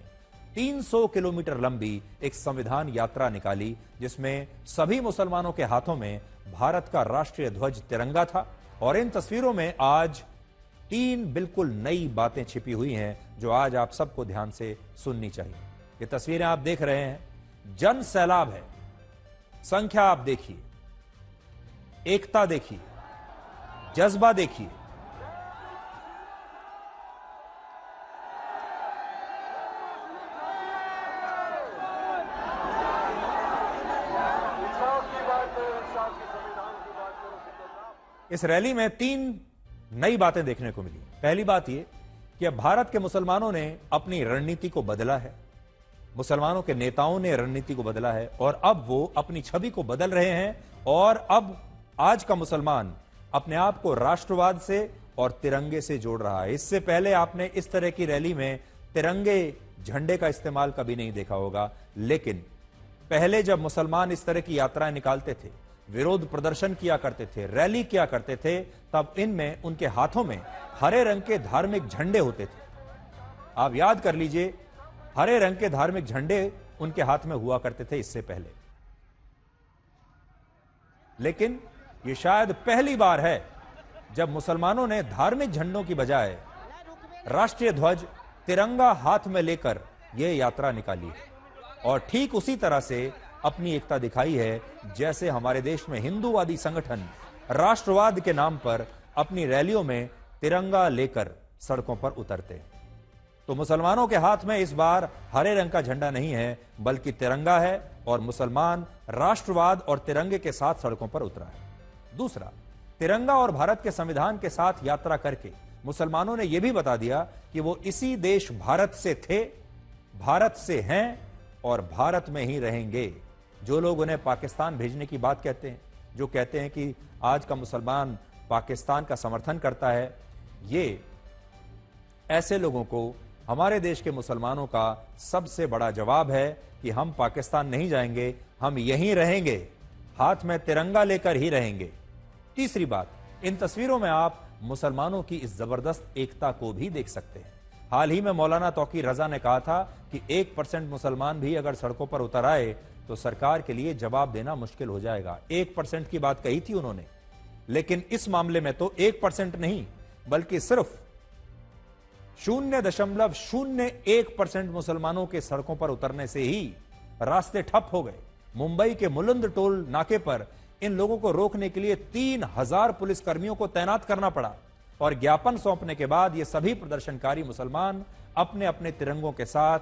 300 किलोमीटर लंबी एक संविधान यात्रा निकाली, जिसमें सभी मुसलमानों के हाथों में भारत का राष्ट्रीय ध्वज तिरंगा था। और इन तस्वीरों में आज 3 बिल्कुल नई बातें छिपी हुई हैं जो आज आप सबको ध्यान से सुननी चाहिए। ये तस्वीरें आप देख रहे हैं, जन सैलाब है। संख्या आप देखिए, एकता देखिए, जज्बा देखिए। इस रैली में 3 नई बातें देखने को मिली। पहली बात यह कि अब भारत के मुसलमानों ने अपनी रणनीति को बदला है, मुसलमानों के नेताओं ने रणनीति को बदला है और अब वो अपनी छवि को बदल रहे हैं। और अब आज का मुसलमान अपने आप को राष्ट्रवाद से और तिरंगे से जोड़ रहा है। इससे पहले आपने इस तरह की रैली में तिरंगे झंडे का इस्तेमाल कभी नहीं देखा होगा, लेकिन पहले जब मुसलमान इस तरह की यात्राएं निकालते थे, विरोध प्रदर्शन किया करते थे, रैली किया करते थे, तब इनमें उनके हाथों में हरे रंग के धार्मिक झंडे होते थे। आप याद कर लीजिए, हरे रंग के धार्मिक झंडे उनके हाथ में हुआ करते थे इससे पहले। लेकिन यह शायद पहली बार है जब मुसलमानों ने धार्मिक झंडों की बजाय राष्ट्रीय ध्वज तिरंगा हाथ में लेकर यह यात्रा निकाली है और ठीक उसी तरह से अपनी एकता दिखाई है जैसे हमारे देश में हिंदूवादी संगठन राष्ट्रवाद के नाम पर अपनी रैलियों में तिरंगा लेकर सड़कों पर उतरते हैं। तो मुसलमानों के हाथ में इस बार हरे रंग का झंडा नहीं है बल्कि तिरंगा है और मुसलमान राष्ट्रवाद और तिरंगे के साथ सड़कों पर उतरा है। दूसरा, तिरंगा और भारत के संविधान के साथ यात्रा करके मुसलमानों ने यह भी बता दिया कि वो इसी देश भारत से थे, भारत से हैं और भारत में ही रहेंगे। जो लोग उन्हें पाकिस्तान भेजने की बात कहते हैं, जो कहते हैं कि आज का मुसलमान पाकिस्तान का समर्थन करता है, ये ऐसे लोगों को हमारे देश के मुसलमानों का सबसे बड़ा जवाब है कि हम पाकिस्तान नहीं जाएंगे, हम यहीं रहेंगे, हाथ में तिरंगा लेकर ही रहेंगे। तीसरी बात, इन तस्वीरों में आप मुसलमानों की इस जबरदस्त एकता को भी देख सकते हैं। हाल ही में मौलाना तौकीर रजा ने कहा था कि 1% मुसलमान भी अगर सड़कों पर उतर आए तो सरकार के लिए जवाब देना मुश्किल हो जाएगा। 1% की बात कही थी उन्होंने, लेकिन इस मामले में तो 1% नहीं बल्कि सिर्फ 0.01% मुसलमानों के सड़कों पर उतरने से ही रास्ते ठप हो गए। मुंबई के मुलुंद टोल नाके पर इन लोगों को रोकने के लिए 3000 पुलिसकर्मियों को तैनात करना पड़ा और ज्ञापन सौंपने के बाद ये सभी प्रदर्शनकारी मुसलमान अपने अपने तिरंगों के साथ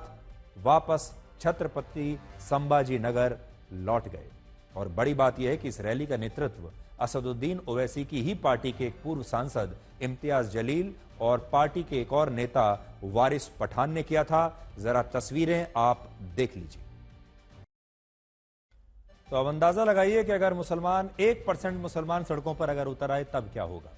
वापस छत्रपति संभाजी नगर लौट गए। और बड़ी बात यह है कि इस रैली का नेतृत्व असदुद्दीन ओवैसी की ही पार्टी के एक पूर्व सांसद इम्तियाज जलील और पार्टी के एक और नेता वारिस पठान ने किया था। जरा तस्वीरें आप देख लीजिए तो अब अंदाजा लगाइए कि अगर 1% मुसलमान सड़कों पर अगर उतर आए तब क्या होगा।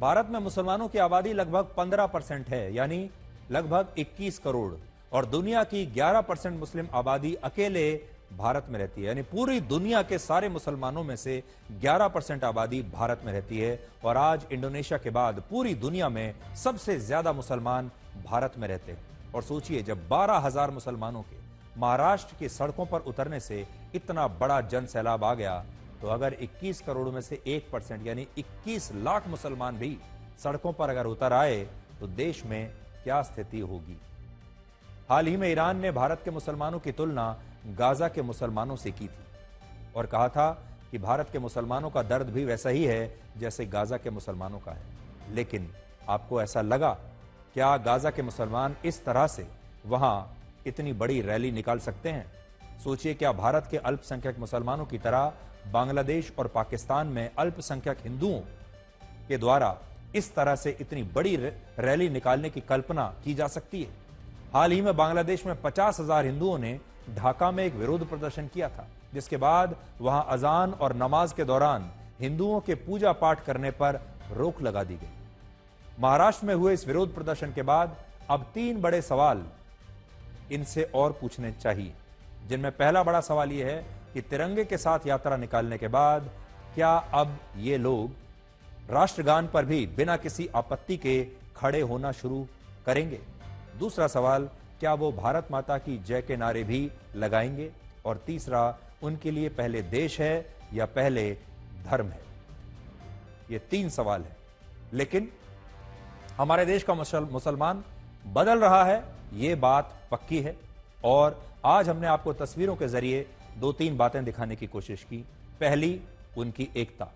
भारत में मुसलमानों की आबादी लगभग 15% है, यानी लगभग 21 करोड़, और दुनिया की 11% मुस्लिम आबादी अकेले भारत में रहती है। यानी पूरी दुनिया के सारे मुसलमानों में से 11% आबादी भारत में रहती है और आज इंडोनेशिया के बाद पूरी दुनिया में सबसे ज्यादा मुसलमान भारत में रहते हैं। और सोचिए, जब 12,000 मुसलमानों के महाराष्ट्र की सड़कों पर उतरने से इतना बड़ा जन सैलाब आ गया, तो अगर 21 करोड़ में से 1% यानी 21 लाख मुसलमान भी सड़कों पर अगर उतर आए तो देश में क्या स्थिति होगी। हाल ही में ईरान ने भारत के मुसलमानों की तुलना गाजा के मुसलमानों से की थी और कहा था कि भारत के मुसलमानों का दर्द भी वैसा ही है जैसे गाजा के मुसलमानों का है। लेकिन आपको ऐसा लगा? क्या गाजा के मुसलमान इस तरह से वहां इतनी बड़ी रैली निकाल सकते हैं? सोचिए, क्या भारत के अल्पसंख्यक मुसलमानों की तरह बांग्लादेश और पाकिस्तान में अल्पसंख्यक हिंदुओं के द्वारा इस तरह से इतनी बड़ी रैली निकालने की कल्पना की जा सकती है? हाल ही में बांग्लादेश में 50,000 हिंदुओं ने ढाका में एक विरोध प्रदर्शन किया था, जिसके बाद वहां अजान और नमाज के दौरान हिंदुओं के पूजा पाठ करने पर रोक लगा दी गई। महाराष्ट्र में हुए इस विरोध प्रदर्शन के बाद अब 3 बड़े सवाल इनसे और पूछने चाहिए, जिनमें पहला बड़ा सवाल यह है कि तिरंगे के साथ यात्रा निकालने के बाद क्या अब ये लोग राष्ट्रगान पर भी बिना किसी आपत्ति के खड़े होना शुरू करेंगे? दूसरा सवाल, क्या वो भारत माता की जय के नारे भी लगाएंगे? और तीसरा, उनके लिए पहले देश है या पहले धर्म है? ये 3 सवाल है। लेकिन हमारे देश का मुसलमान बदल रहा है, ये बात पक्की है। और आज हमने आपको तस्वीरों के जरिए 2-3 बातें दिखाने की कोशिश की। पहली, उनकी एकता,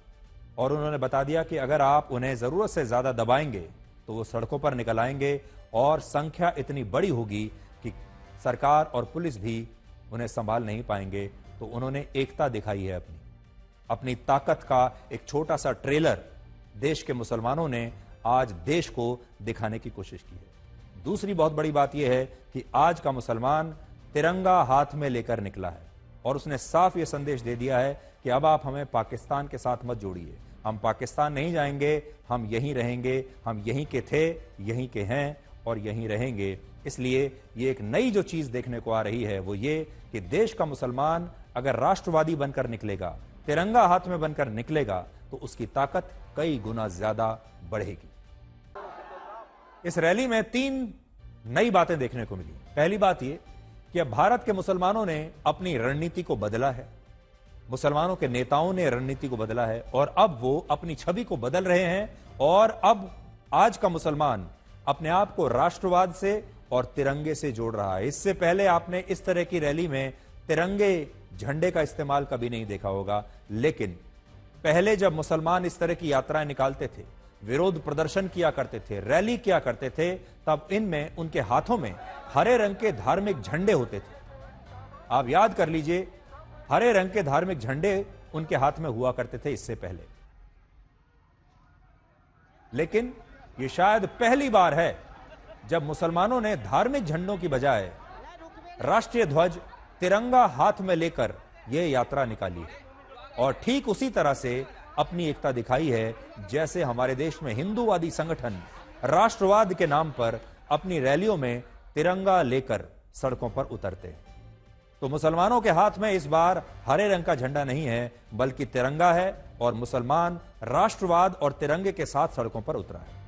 और उन्होंने बता दिया कि अगर आप उन्हें जरूरत से ज्यादा दबाएंगे तो वो सड़कों पर निकल आएंगे और संख्या इतनी बड़ी होगी कि सरकार और पुलिस भी उन्हें संभाल नहीं पाएंगे। तो उन्होंने एकता दिखाई है, अपनी ताकत का एक छोटा सा ट्रेलर देश के मुसलमानों ने आज देश को दिखाने की कोशिश की है। दूसरी बहुत बड़ी बात यह है कि आज का मुसलमान तिरंगा हाथ में लेकर निकला है और उसने साफ यह संदेश दे दिया है कि अब आप हमें पाकिस्तान के साथ मत जोड़िए, हम पाकिस्तान नहीं जाएंगे, हम यहीं रहेंगे, हम यहीं के थे, यहीं के हैं और यहीं रहेंगे। इसलिए ये एक नई जो चीज देखने को आ रही है वो ये कि देश का मुसलमान अगर राष्ट्रवादी बनकर निकलेगा, तिरंगा हाथ में बनकर निकलेगा, तो उसकी ताकत कई गुना ज्यादा बढ़ेगी। इस रैली में 3 नई बातें देखने को मिली। पहली बात यह कि अब भारत के मुसलमानों ने अपनी रणनीति को बदला है, मुसलमानों के नेताओं ने रणनीति को बदला है और अब वो अपनी छवि को बदल रहे हैं। और अब आज का मुसलमान अपने आप को राष्ट्रवाद से और तिरंगे से जोड़ रहा है। इससे पहले आपने इस तरह की रैली में तिरंगे झंडे का इस्तेमाल कभी नहीं देखा होगा। लेकिन पहले जब मुसलमान इस तरह की यात्राएं निकालते थे, विरोध प्रदर्शन किया करते थे, रैली किया करते थे, तब इनमें उनके हाथों में हरे रंग के धार्मिक झंडे होते थे। आप याद कर लीजिए, हरे रंग के धार्मिक झंडे उनके हाथ में हुआ करते थे इससे पहले। लेकिन यह शायद पहली बार है जब मुसलमानों ने धार्मिक झंडों की बजाय राष्ट्रीय ध्वज तिरंगा हाथ में लेकर यह यात्रा निकाली है और ठीक उसी तरह से अपनी एकता दिखाई है जैसे हमारे देश में हिंदूवादी संगठन राष्ट्रवाद के नाम पर अपनी रैलियों में तिरंगा लेकर सड़कों पर उतरते हैं। तो मुसलमानों के हाथ में इस बार हरे रंग का झंडा नहीं है, बल्कि तिरंगा है और मुसलमान राष्ट्रवाद और तिरंगे के साथ सड़कों पर उतरा है।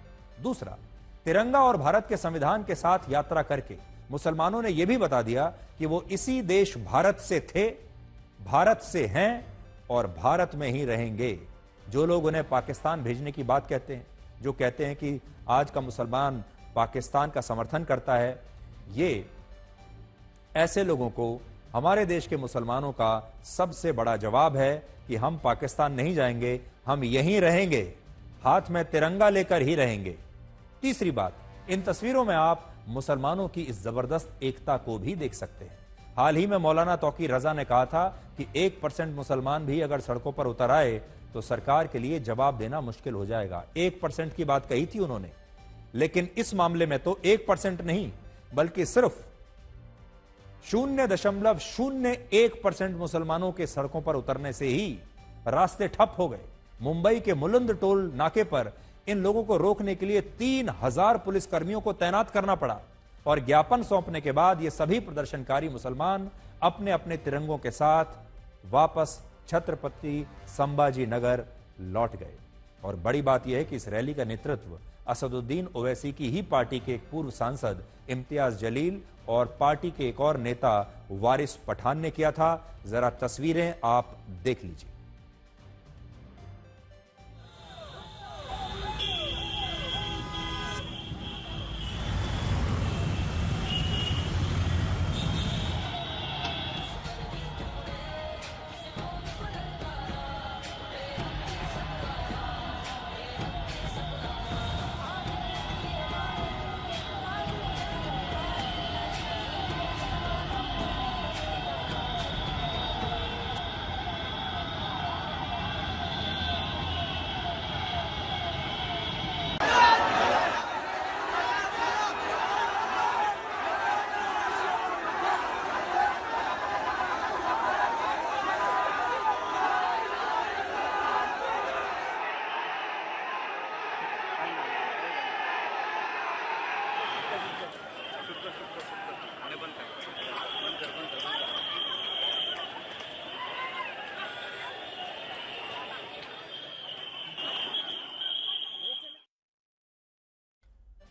दूसरा, तिरंगा और भारत के संविधान के साथ यात्रा करके मुसलमानों ने यह भी बता दिया कि वो इसी देश भारत से थे, भारत से हैं और भारत में ही रहेंगे। जो लोग उन्हें पाकिस्तान भेजने की बात कहते हैं, जो कहते हैं कि आज का मुसलमान पाकिस्तान का समर्थन करता है, ये ऐसे लोगों को हमारे देश के मुसलमानों का सबसे बड़ा जवाब है कि हम पाकिस्तान नहीं जाएंगे, हम यहीं रहेंगे, हाथ में तिरंगा लेकर ही रहेंगे। तीसरी बात, इन तस्वीरों में आप मुसलमानों की इस जबरदस्त एकता को भी देख सकते हैं। हाल ही में मौलाना तौकीर रजा ने कहा था कि 1% मुसलमान भी अगर सड़कों पर उतर आए तो सरकार के लिए जवाब देना मुश्किल हो जाएगा। 1% की बात कही थी उन्होंने, लेकिन इस मामले में तो 1% नहीं बल्कि सिर्फ 0.01% मुसलमानों के सड़कों पर उतरने से ही रास्ते ठप हो गए। मुंबई के मुलुंद टोल नाके पर इन लोगों को रोकने के लिए 3000 पुलिसकर्मियों को तैनात करना पड़ा और ज्ञापन सौंपने के बाद ये सभी प्रदर्शनकारी मुसलमान अपने अपने तिरंगों के साथ वापस छत्रपति संभाजी नगर लौट गए। और बड़ी बात यह है कि इस रैली का नेतृत्व असदुद्दीन ओवैसी की ही पार्टी के एक पूर्व सांसद इम्तियाज जलील और पार्टी के एक और नेता वारिस पठान ने किया था। जरा तस्वीरें आप देख लीजिए।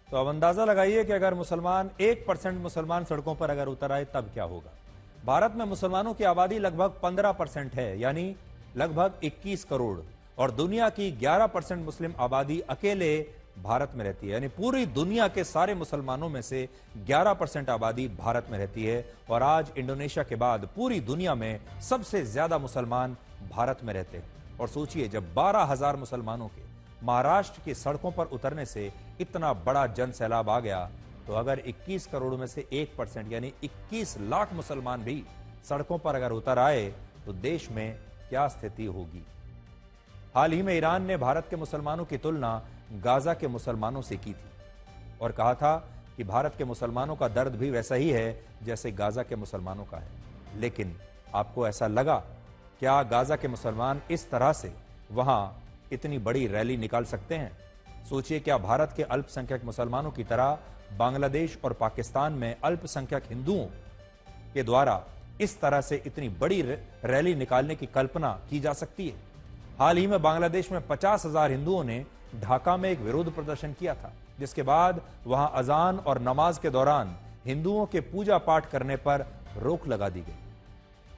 तो अब अंदाजा लगाइए कि अगर 1% मुसलमान सड़कों पर अगर उतर आए तब क्या होगा। भारत में मुसलमानों की आबादी लगभग 15% है, यानी लगभग 21 करोड़, और दुनिया की 11% मुस्लिम आबादी अकेले भारत में रहती है, यानी पूरी दुनिया के सारे मुसलमानों में से 11% आबादी भारत में रहती है। और आज इंडोनेशिया के बाद पूरी दुनिया में सबसे ज्यादा मुसलमान भारत में रहते हैं। और सोचिए, जब 12,000 मुसलमानों के महाराष्ट्र की सड़कों पर उतरने से इतना बड़ा जन सैलाब आ गया, तो अगर 21 करोड़ में से 1% यानी 21 लाख मुसलमान भी सड़कों पर अगर उतर आए तो देश में क्या स्थिति होगी। हाल ही में ईरान ने भारत के मुसलमानों की तुलना गाजा के मुसलमानों से की थी और कहा था कि भारत के मुसलमानों का दर्द भी वैसा ही है जैसे गाजा के मुसलमानों का है। लेकिन आपको ऐसा लगा? क्या गाजा के मुसलमान इस तरह से वहां इतनी बड़ी रैली निकाल सकते हैं? सोचिए, क्या भारत के अल्पसंख्यक मुसलमानों की तरह बांग्लादेश और पाकिस्तान में अल्पसंख्यक हिंदुओं के द्वारा इस तरह से इतनी बड़ी रैली निकालने की कल्पना की जा सकती है? हाल ही में बांग्लादेश में 50,000 हिंदुओं ने ढाका में एक विरोध प्रदर्शन किया था, जिसके बाद वहां अजान और नमाज के दौरान हिंदुओं के पूजा पाठ करने पर रोक लगा दी गई।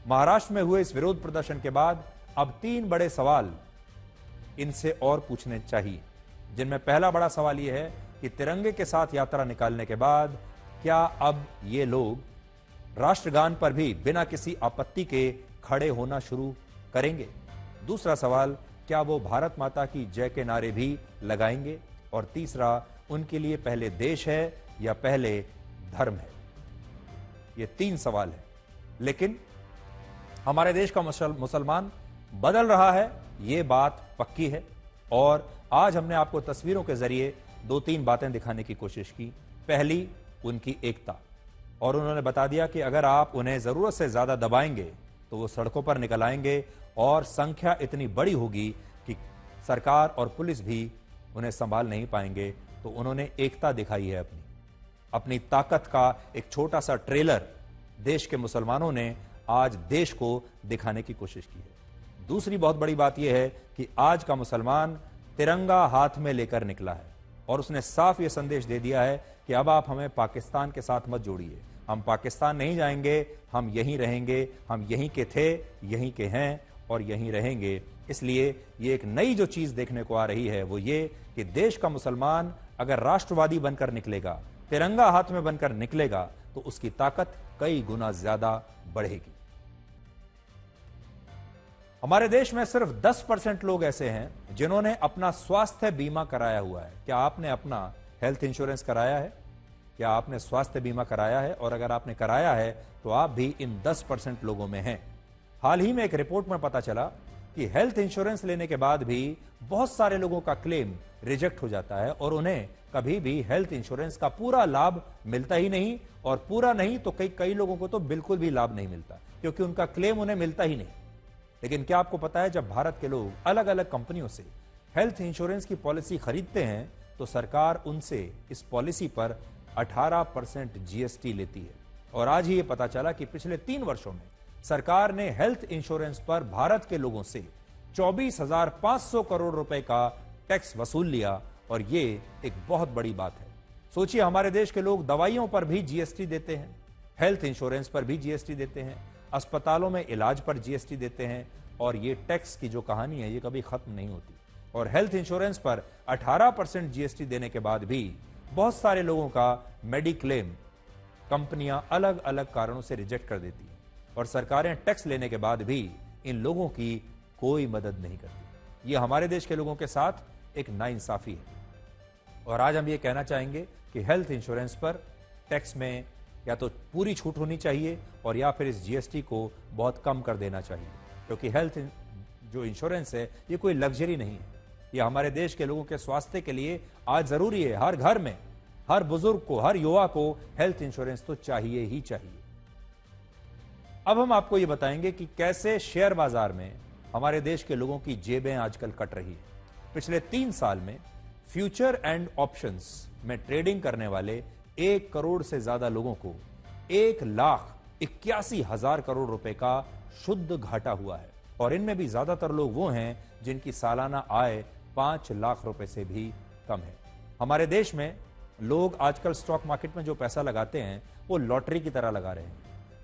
महाराष्ट्र में हुए इस विरोध प्रदर्शन के बाद अब 3 बड़े सवाल इनसे और पूछने चाहिए, जिनमें पहला बड़ा सवाल यह है कि तिरंगे के साथ यात्रा निकालने के बाद क्या अब ये लोग राष्ट्रगान पर भी बिना किसी आपत्ति के खड़े होना शुरू करेंगे? दूसरा सवाल, क्या वो भारत माता की जय के नारे भी लगाएंगे? और तीसरा, उनके लिए पहले देश है या पहले धर्म है? ये 3 सवाल है। लेकिन हमारे देश का मुसलमान बदल रहा है, ये बात पक्की है। और आज हमने आपको तस्वीरों के जरिए 2-3 बातें दिखाने की कोशिश की। पहली, उनकी एकता, और उन्होंने बता दिया कि अगर आप उन्हें जरूरत से ज्यादा दबाएंगे तो वो सड़कों पर निकल आएंगे और संख्या इतनी बड़ी होगी कि सरकार और पुलिस भी उन्हें संभाल नहीं पाएंगे। तो उन्होंने एकता दिखाई है, अपनी ताकत का एक छोटा सा ट्रेलर देश के मुसलमानों ने आज देश को दिखाने की कोशिश की है। दूसरी बहुत बड़ी बात यह है कि आज का मुसलमान तिरंगा हाथ में लेकर निकला है और उसने साफ यह संदेश दे दिया है कि अब आप हमें पाकिस्तान के साथ मत जोड़िए, हम पाकिस्तान नहीं जाएंगे, हम यहीं रहेंगे, हम यहीं के थे, यहीं के हैं और यहीं रहेंगे। इसलिए ये एक नई जो चीज देखने को आ रही है वो ये कि देश का मुसलमान अगर राष्ट्रवादी बनकर निकलेगा, तिरंगा हाथ में बनकर निकलेगा, तो उसकी ताकत कई गुना ज्यादा बढ़ेगी। हमारे देश में सिर्फ 10% लोग ऐसे हैं जिन्होंने अपना स्वास्थ्य बीमा कराया हुआ है। क्या आपने अपना हेल्थ इंश्योरेंस कराया है? क्या आपने स्वास्थ्य बीमा कराया है? और अगर आपने कराया है तो आप भी इन 10% लोगों में हैं। हाल ही में एक रिपोर्ट में पता चला कि हेल्थ इंश्योरेंस लेने के बाद भी बहुत सारे लोगों का क्लेम रिजेक्ट हो जाता है और उन्हें कभी भी हेल्थ इंश्योरेंस का पूरा लाभ मिलता ही नहीं, और पूरा नहीं तो कई लोगों को तो बिल्कुल भी लाभ नहीं मिलता क्योंकि उनका क्लेम उन्हें मिलता ही नहीं। लेकिन क्या आपको पता है, जब भारत के लोग अलग अलग कंपनियों से हेल्थ इंश्योरेंस की पॉलिसी खरीदते हैं तो सरकार उनसे इस पॉलिसी पर 18% जीएसटी लेती है। और आज ही ये पता चला कि पिछले 3 वर्षों में सरकार ने हेल्थ इंश्योरेंस पर भारत के लोगों से 24,500 करोड़ रुपए का टैक्स वसूल लिया। और ये एक बहुत बड़ी बात है। सोचिए, हमारे देश के लोग दवाइयों पर भी जीएसटी देते हैं, हेल्थ इंश्योरेंस पर भी जीएसटी देते हैं, अस्पतालों में इलाज पर जीएसटी देते हैं, और ये टैक्स की जो कहानी है ये कभी खत्म नहीं होती। और हेल्थ इंश्योरेंस पर 18% जीएसटी देने के बाद भी बहुत सारे लोगों का मेडिक्लेम कंपनियां अलग अलग कारणों से रिजेक्ट कर देती हैं, और सरकारें टैक्स लेने के बाद भी इन लोगों की कोई मदद नहीं करती। ये हमारे देश के लोगों के साथ एक नाइंसाफी है। और आज हम ये कहना चाहेंगे कि हेल्थ इंश्योरेंस पर टैक्स में या तो पूरी छूट होनी चाहिए और या फिर इस जीएसटी को बहुत कम कर देना चाहिए, क्योंकि हेल्थ जो इंश्योरेंस है ये कोई लग्जरी नहीं है। ये हमारे देश के लोगों के स्वास्थ्य के लिए आज जरूरी है। हर घर में, हर बुजुर्ग को, हर युवा को हेल्थ इंश्योरेंस तो चाहिए ही चाहिए। अब हम आपको ये बताएंगे कि कैसे शेयर बाजार में हमारे देश के लोगों की जेबें आजकल कट रही है। पिछले 3 साल में फ्यूचर एंड ऑप्शंस में ट्रेडिंग करने वाले 1 करोड़ से ज्यादा लोगों को 1,81,000 करोड़ रुपए का शुद्ध घाटा हुआ है। और इनमें भी ज्यादातर लोग वो हैं जिनकी सालाना आय 5 लाख रुपए से भी कम है। हमारे देश में लोग आजकल स्टॉक मार्केट में जो पैसा लगाते हैं वो लॉटरी की तरह लगा रहे हैं।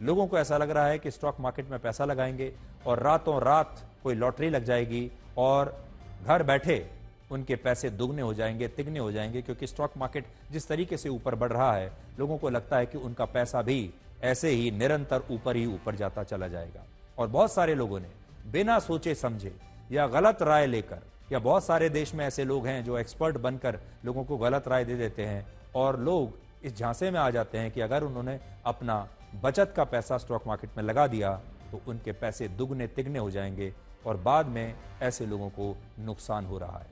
लोगों को ऐसा लग रहा है कि स्टॉक मार्केट में पैसा लगाएंगे और रातों रात कोई लॉटरी लग जाएगी और घर बैठे उनके पैसे दुगने हो जाएंगे, तिगने हो जाएंगे, क्योंकि स्टॉक मार्केट जिस तरीके से ऊपर बढ़ रहा है लोगों को लगता है कि उनका पैसा भी ऐसे ही निरंतर ऊपर ही ऊपर जाता चला जाएगा। और बहुत सारे लोगों ने बिना सोचे समझे या गलत राय लेकर, या बहुत सारे देश में ऐसे लोग हैं जो एक्सपर्ट बनकर लोगों को गलत राय दे देते हैं, और लोग इस झांसे में आ जाते हैं कि अगर उन्होंने अपना बचत का पैसा स्टॉक मार्केट में लगा दिया तो उनके पैसे दुगने तिगने हो जाएंगे, और बाद में ऐसे लोगों को नुकसान हो रहा है।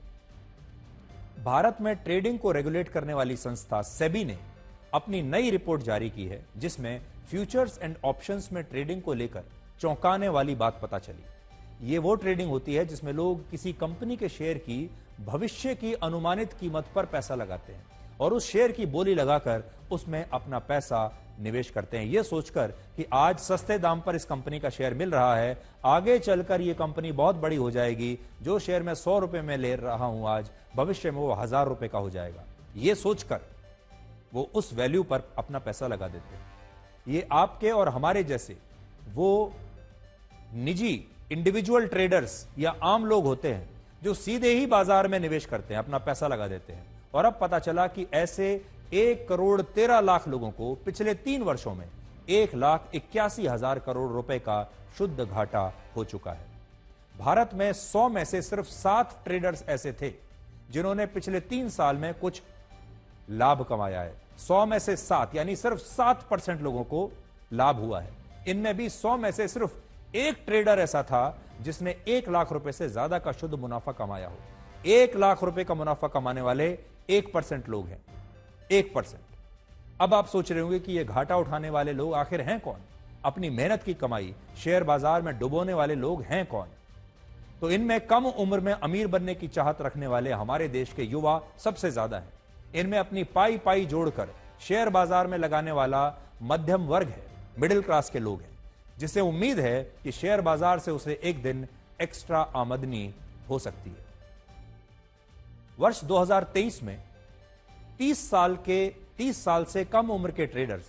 भारत में ट्रेडिंग को रेगुलेट करने वाली संस्था सेबी ने अपनी नई रिपोर्ट जारी की है, जिसमें फ्यूचर्स एंड ऑप्शंस में ट्रेडिंग को लेकर चौंकाने वाली बात पता चली। ये वो ट्रेडिंग होती है जिसमें लोग किसी कंपनी के शेयर की भविष्य की अनुमानित कीमत पर पैसा लगाते हैं और उस शेयर की बोली लगाकर उसमें अपना पैसा निवेश करते हैं, यह सोचकर कि आज सस्ते दाम पर इस कंपनी का शेयर मिल रहा है, आगे चलकर यह कंपनी बहुत बड़ी हो जाएगी, जो शेयर मैं 100 रुपए में ले रहा हूं आज, भविष्य में वो 1000 रुपए का हो जाएगा। यह सोचकर वो उस वैल्यू पर अपना पैसा लगा देते हैं। ये आपके और हमारे जैसे वो निजी इंडिविजुअल ट्रेडर्स या आम लोग होते हैं जो सीधे ही बाजार में निवेश करते हैं, अपना पैसा लगा देते हैं। और अब पता चला कि ऐसे 1,13,00,000 लोगों को पिछले 3 वर्षों में 1,81,000 करोड़ रुपए का शुद्ध घाटा हो चुका है। भारत में 100 में से सिर्फ 7 ट्रेडर्स ऐसे थे जिन्होंने पिछले 3 साल में कुछ लाभ कमाया है। 100 में से 7 यानी सिर्फ 7% लोगों को लाभ हुआ है। इनमें भी 100 में से सिर्फ एक ट्रेडर ऐसा था जिसने 1 लाख रुपए से ज्यादा का शुद्ध मुनाफा कमाया हो। 1 लाख रुपए का मुनाफा कमाने वाले 1% लोग हैं, 1%। अब आप सोच रहे होंगे कि ये घाटा उठाने वाले लोग आखिर हैं कौन? अपनी मेहनत की कमाई शेयर बाजार में डुबोने वाले लोग हैं कौन? तो इनमें कम उम्र में अमीर बनने की चाहत रखने वाले हमारे देश के युवा सबसे ज्यादा हैं। इनमें अपनी पाई पाई जोड़कर शेयर बाजार में लगाने वाला मध्यम वर्ग है, मिडिल क्लास के लोग हैं, जिसे उम्मीद है कि शेयर बाजार से उसे एक दिन एक्स्ट्रा आमदनी हो सकती है। वर्ष 2023 में 30 साल से कम उम्र के ट्रेडर्स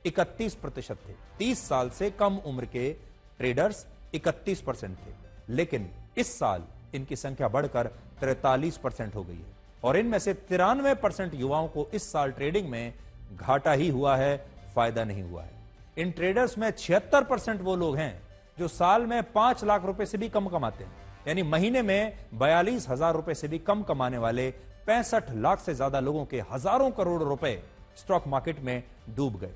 31% थे। 30 साल से कम उम्र के ट्रेडर्स 31% थे, लेकिन इस साल इनकी संख्या बढ़कर 43% हो गई है और इनमें से 93% युवाओं को इस साल ट्रेडिंग में घाटा ही हुआ है, फायदा नहीं हुआ है। इन ट्रेडर्स में 76% वो लोग हैं जो साल में 5 लाख रुपए से भी कम कमाते हैं, यानी महीने में 42,000 रुपए से भी कम कमाने वाले 65 लाख से ज्यादा लोगों के हजारों करोड़ रुपए स्टॉक मार्केट में डूब गए।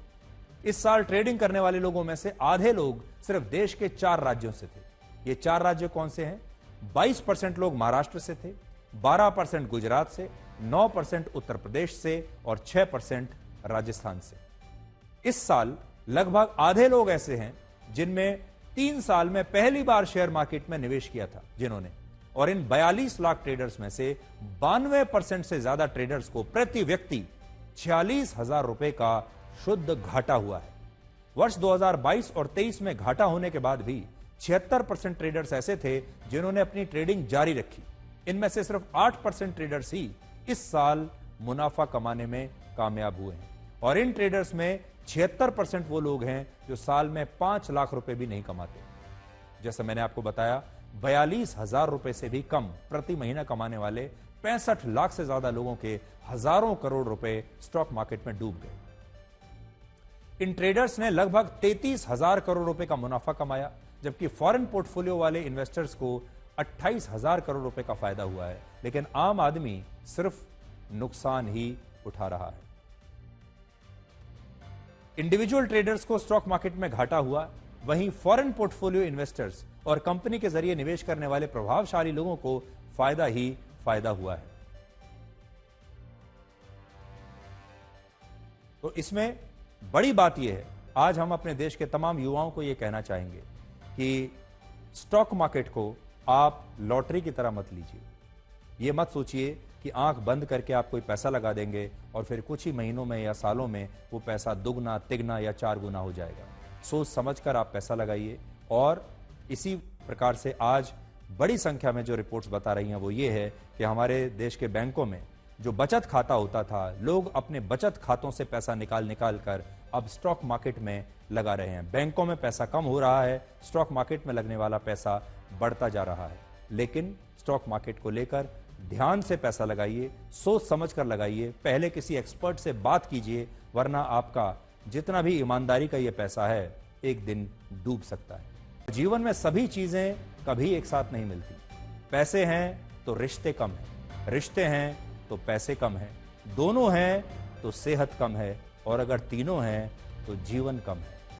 इस साल ट्रेडिंग करने वाले लोगों में से आधे लोग सिर्फ देश के 4 राज्यों से थे। ये 4 राज्य कौन से हैं? 22% लोग महाराष्ट्र से थे, 12% गुजरात से, 9% उत्तर प्रदेश से और 6% राजस्थान से। इस साल लगभग आधे लोग ऐसे हैं जिनमें 3 साल में पहली बार शेयर मार्केट में निवेश किया था जिन्होंने, और इन 42 लाख ट्रेडर्स में से 92% से ज्यादा ट्रेडर्स को प्रति व्यक्ति 46,000 रुपए का शुद्ध घाटा हुआ है। वर्ष 2022 और 23 में घाटा होने के बाद भी 76% ट्रेडर्स ऐसे थे जिन्होंने अपनी ट्रेडिंग जारी रखी। इनमें से सिर्फ 8% ट्रेडर्स ही इस साल मुनाफा कमाने में कामयाब हुए हैं और इन ट्रेडर्स में 76% वो लोग हैं जो साल में 5 लाख रुपए भी नहीं कमाते। जैसे मैंने आपको बताया, 42,000 रुपए से भी कम प्रति महीना कमाने वाले 65 लाख से ज्यादा लोगों के हजारों करोड़ रुपए स्टॉक मार्केट में डूब गए। इन ट्रेडर्स ने लगभग 33,000 करोड़ रुपए का मुनाफा कमाया, जबकि फॉरेन पोर्टफोलियो वाले इन्वेस्टर्स को 28,000 करोड़ रुपए का फायदा हुआ है, लेकिन आम आदमी सिर्फ नुकसान ही उठा रहा है। इंडिविजुअल ट्रेडर्स को स्टॉक मार्केट में घाटा हुआ, वहीं फॉरेन पोर्टफोलियो इन्वेस्टर्स और कंपनी के जरिए निवेश करने वाले प्रभावशाली लोगों को फायदा ही फायदा हुआ है। तो इसमें बड़ी बात यह है, आज हम अपने देश के तमाम युवाओं को यह कहना चाहेंगे कि स्टॉक मार्केट को आप लॉटरी की तरह मत लीजिए। यह मत सोचिए कि आंख बंद करके आप कोई पैसा लगा देंगे और फिर कुछ ही महीनों में या सालों में वो पैसा दुगना, तिगना या 4 गुना हो जाएगा। सोच समझकर आप पैसा लगाइए। और इसी प्रकार से आज बड़ी संख्या में जो रिपोर्ट्स बता रही हैं वो ये है कि हमारे देश के बैंकों में जो बचत खाता होता था, लोग अपने बचत खातों से पैसा निकाल कर अब स्टॉक मार्केट में लगा रहे हैं। बैंकों में पैसा कम हो रहा है, स्टॉक मार्केट में लगने वाला पैसा बढ़ता जा रहा है। लेकिन स्टॉक मार्केट को लेकर ध्यान से पैसा लगाइए, सोच समझकर लगाइए, पहले किसी एक्सपर्ट से बात कीजिए, वरना आपका जितना भी ईमानदारी का ये पैसा है एक दिन डूब सकता है। जीवन में सभी चीजें कभी एक साथ नहीं मिलती। पैसे हैं तो रिश्ते कम हैं, रिश्ते हैं तो पैसे कम हैं, दोनों हैं तो सेहत कम है, और अगर तीनों हैं तो जीवन कम है।